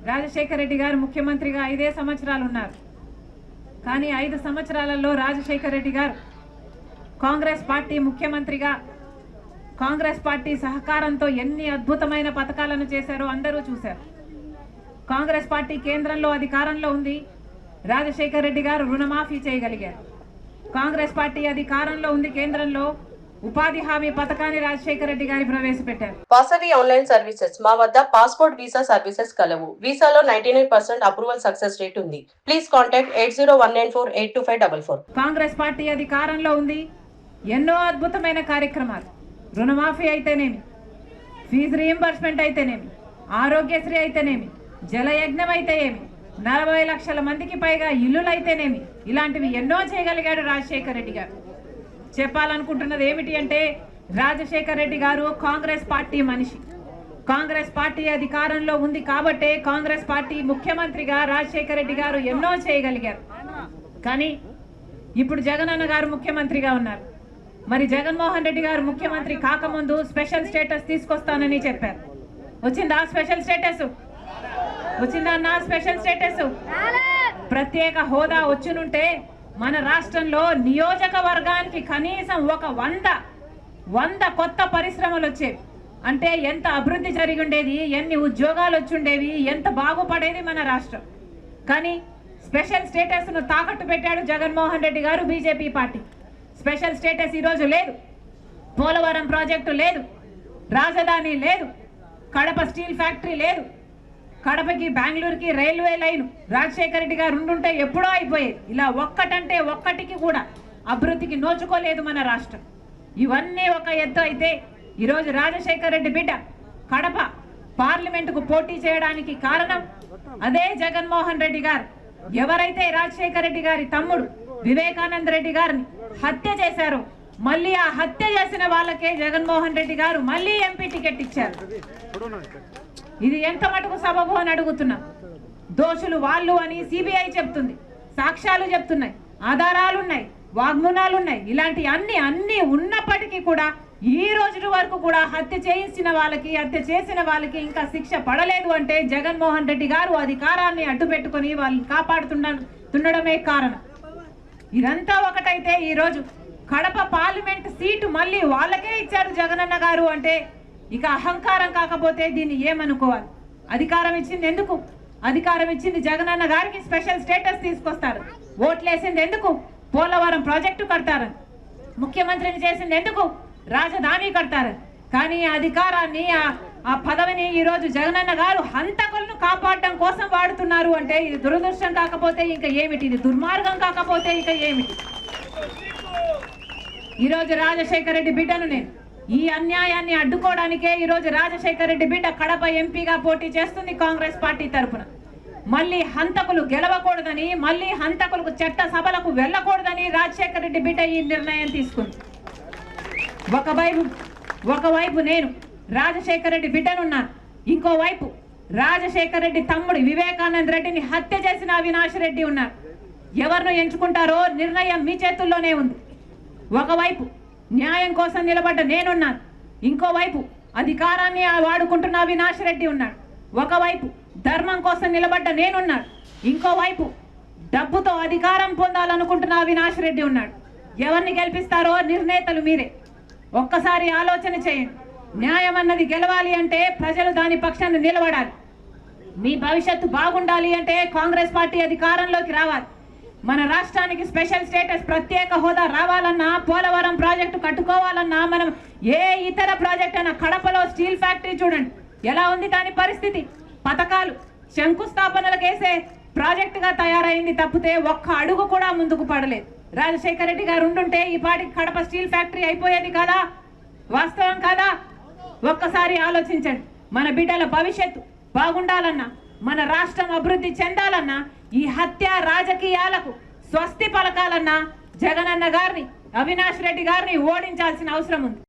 రాజశేఖర రెడ్డి గారు ముఖ్యమంత్రిగా 5 సంవత్సరాలు ఉన్నారు. కానీ 5 సంవత్సరాలలో రాజశేఖర రెడ్డి గారు కాంగ్రెస్ పార్టీ ముఖ్యమంత్రిగా కాంగ్రెస్ పార్టీ సహకారంతో ఎన్ని అద్భుతమైన పథకాలను చేశారో అందరూ చూశారు. కాంగ్రెస్ పార్టీ కేంద్రంలో అధికారంలో ఉంది. రాజశేఖర రెడ్డి గారు రుణమాఫీ చేయగలిగారు. కాంగ్రెస్ పార్టీ అధికారంలో ఉంది. కేంద్రంలో ఉపాధి హామీ పథకాన్ని రాజశేఖర రెడ్డి గారి ప్రవేశపెట్టారు. వాసవి ఆన్లైన్ సర్వీసెస్ మా వద్ద పాస్పోర్ట్ వీసా సర్వీసెస్ కలవు. వీసాలో 99% అప్రూవల్ సక్సెస్ రేట్ ఉంది. Please contact 8019482544. కాంగ్రెస్ పార్టీ అధికారంలో ఉంది. ఎన్నో అద్భుతమైన కార్యక్రమాలు, రుణమాఫీ అయితేనేమి, ఫీజు రీయింబర్స్మెంట్ అయితేనేమి, ఆరోగ్యశ్రీ అయితేనేమి, జలయజ్ఞం అయితే ఏమి, 40 లక్షల మందికి పైగా ఇల్లులు అయితేనేమి, ఇలాంటివి ఎన్నో చేయగలిగాడు రాజశేఖర రెడ్డి గారు. చెప్పాలనుకుంటున్నది ఏమిటి అంటే, రాజశేఖర రెడ్డి గారు కాంగ్రెస్ పార్టీ మనిషి. కాంగ్రెస్ పార్టీ అధికారంలో ఉంది కాబట్టే కాంగ్రెస్ పార్టీ ముఖ్యమంత్రిగా రాజశేఖర రెడ్డి గారు ఎన్నో చేయగలిగారు. కానీ ఇప్పుడు జగనన్న గారు ముఖ్యమంత్రిగా ఉన్నారు. మరి జగన్మోహన్ రెడ్డి గారు ముఖ్యమంత్రి కాకముందు స్పెషల్ స్టేటస్ తీసుకొస్తానని చెప్పారు. వచ్చిందా స్పెషల్ స్టేటస్? వచ్చిందా అన్న స్పెషల్ స్టేటస్? ప్రత్యేక హోదా వచ్చునుంటే మన రాష్ట్రంలో నియోజకవర్గానికి కనీసం ఒక 100 కొత్త పరిశ్రమలు వచ్చేవి. అంటే ఎంత అభివృద్ధి జరిగి ఉండేది, ఎన్ని ఉద్యోగాలు వచ్చి ఉండేవి, ఎంత బాగుపడేది మన రాష్ట్రం. కానీ స్పెషల్ స్టేటస్ను తాకట్టు పెట్టాడు జగన్మోహన్ రెడ్డి గారు, బీజేపీ పార్టీ. స్పెషల్ స్టేటస్ ఈరోజు లేదు. పోలవరం ప్రాజెక్టు లేదు, రాజధాని లేదు, కడప స్టీల్ ఫ్యాక్టరీ లేదు, కడపకి బెంగళూరుకి రైల్వే లైన్ రాజశేఖర రెడ్డి గారు ఉండుంటే ఎప్పుడో అయిపోయేది. ఇలా ఒక్కటంటే ఒక్కటికి కూడా అభివృద్ధికి నోచుకోలేదు మన రాష్ట్రం. ఇవన్నీ ఒక ఎత్తు అయితే, ఈరోజు రాజశేఖర రెడ్డి బిడ్డ కడప పార్లమెంటుకు పోటీ చేయడానికి కారణం అదే జగన్మోహన్ రెడ్డి గారు. ఎవరైతే రాజశేఖర రెడ్డి గారి తమ్ముడు వివేకానంద రెడ్డి గారిని హత్య చేశారో, మళ్ళీ ఆ హత్య చేసిన వాళ్ళకే జగన్మోహన్ రెడ్డి గారు మళ్ళీ ఎంపీ టికెట్ ఇచ్చారు. ఇది ఎంత మటుకు సబబు అని అడుగుతున్నా. దోషులు వాళ్ళు అని సిబిఐ చెప్తుంది, సాక్ష్యాలు చెప్తున్నాయి, ఆధారాలున్నాయి, వాగ్మూనాలున్నాయి. ఇలాంటి అన్ని ఉన్నప్పటికీ కూడా ఈ రోజు వరకు కూడా హత్య చేసిన వాళ్ళకి ఇంకా శిక్ష పడలేదు అంటే జగన్మోహన్ రెడ్డి గారు అధికారాన్ని అడ్డుపెట్టుకుని వాళ్ళని కాపాడుతుండడమే కారణం. ఇదంతా ఒకటైతే ఈరోజు కడప పార్లమెంట్ సీటు మళ్ళీ వాళ్ళకే ఇచ్చారు జగనన్న గారు అంటే ఇక అహంకారం కాకపోతే దీన్ని ఏమనుకోవాలి? అధికారం ఇచ్చింది ఎందుకు? అధికారం ఇచ్చింది జగనన్న గారికి స్పెషల్ స్టేటస్ తీసుకొస్తారు. ఓట్లేసింది ఎందుకు? పోలవరం ప్రాజెక్టు కడతారని. ముఖ్యమంత్రిని చేసింది ఎందుకు? రాజధాని కడతారని. కానీ అధికారాన్ని ఆ పదవిని ఈరోజు జగనన్న గారు హంతకులను కాపాడడం కోసం వాడుతున్నారు అంటే ఇది దురదృష్టం కాకపోతే ఇంకా ఏమిటి? ఇది దుర్మార్గం కాకపోతే ఇక ఏమిటి? ఈరోజు రాజశేఖర రెడ్డి బిడ్డను నేను ఈ అన్యాయాన్ని అడ్డుకోవడానికే ఈరోజు రాజశేఖర రెడ్డి బిడ్డ కడప ఎంపీగా పోటీ చేస్తుంది కాంగ్రెస్ పార్టీ తరఫున. మళ్ళీ హంతకులు గెలవకూడదని, మళ్ళీ హంతకులకు చట్ట సభలకు వెళ్ళకూడదని రాజశేఖర రెడ్డి బిడ్డ ఈ నిర్ణయం తీసుకుంది. ఒకవైపు నేను రాజశేఖర రెడ్డి బిడ్డనున్నాను, ఇంకోవైపు రాజశేఖర రెడ్డి తమ్ముడు వివేకానంద రెడ్డిని హత్య చేసిన అవినాష్ రెడ్డి ఉన్నారు. ఎవరిని ఎంచుకుంటారో నిర్ణయం మీ చేతుల్లోనే ఉంది. ఒకవైపు న్యాయం కోసం నిలబడ్డ నేనున్నాను, ఇంకోవైపు అధికారాన్ని వాడుకుంటున్న అవినాష్ రెడ్డి ఉన్నాడు. ఒకవైపు ధర్మం కోసం నిలబడ్డ నేనున్నాడు, ఇంకోవైపు డబ్బుతో అధికారం పొందాలనుకుంటున్న అవినాష్ రెడ్డి ఉన్నాడు. ఎవరిని గెలిపిస్తారో నిర్ణేతలు మీరే. ఒక్కసారి ఆలోచన చేయండి. న్యాయం అన్నది గెలవాలి అంటే ప్రజలు దాని పక్షాన్ని నిలబడాలి. మీ భవిష్యత్తు బాగుండాలి అంటే కాంగ్రెస్ పార్టీ అధికారంలోకి రావాలి. మన రాష్ట్రానికి స్పెషల్ స్టేటస్ ప్రత్యేక హోదా రావాలన్నా, పోలవరం ప్రాజెక్టు కట్టుకోవాలన్నా, మనం ఏ ఇతర ప్రాజెక్ట్ అయినా, కడపలో స్టీల్ ఫ్యాక్టరీ చూడండి ఎలా ఉంది దాని పరిస్థితి. పథకాలు శంకుస్థాపనలకు వేసే ప్రాజెక్టుగా తయారైంది తప్పితే ఒక్క అడుగు కూడా ముందుకు పడలేదు. రాజశేఖర రెడ్డి గారు ఉండుంటే ఈ పాటికి కడప స్టీల్ ఫ్యాక్టరీ అయిపోయేది కదా? వాస్తవం కాదా? ఒక్కసారి ఆలోచించండి. మన బిడ్డల భవిష్యత్తు బాగుండాలన్నా, మన రాష్ట్రం అభివృద్ధి చెందాలన్నా, ఈ హత్య రాజకీయాలకు స్వస్తి పలకాలన్నా జగనన్న గారిని, అవినాష్ రెడ్డి గారిని ఓడించాల్సిన అవసరం ఉంది.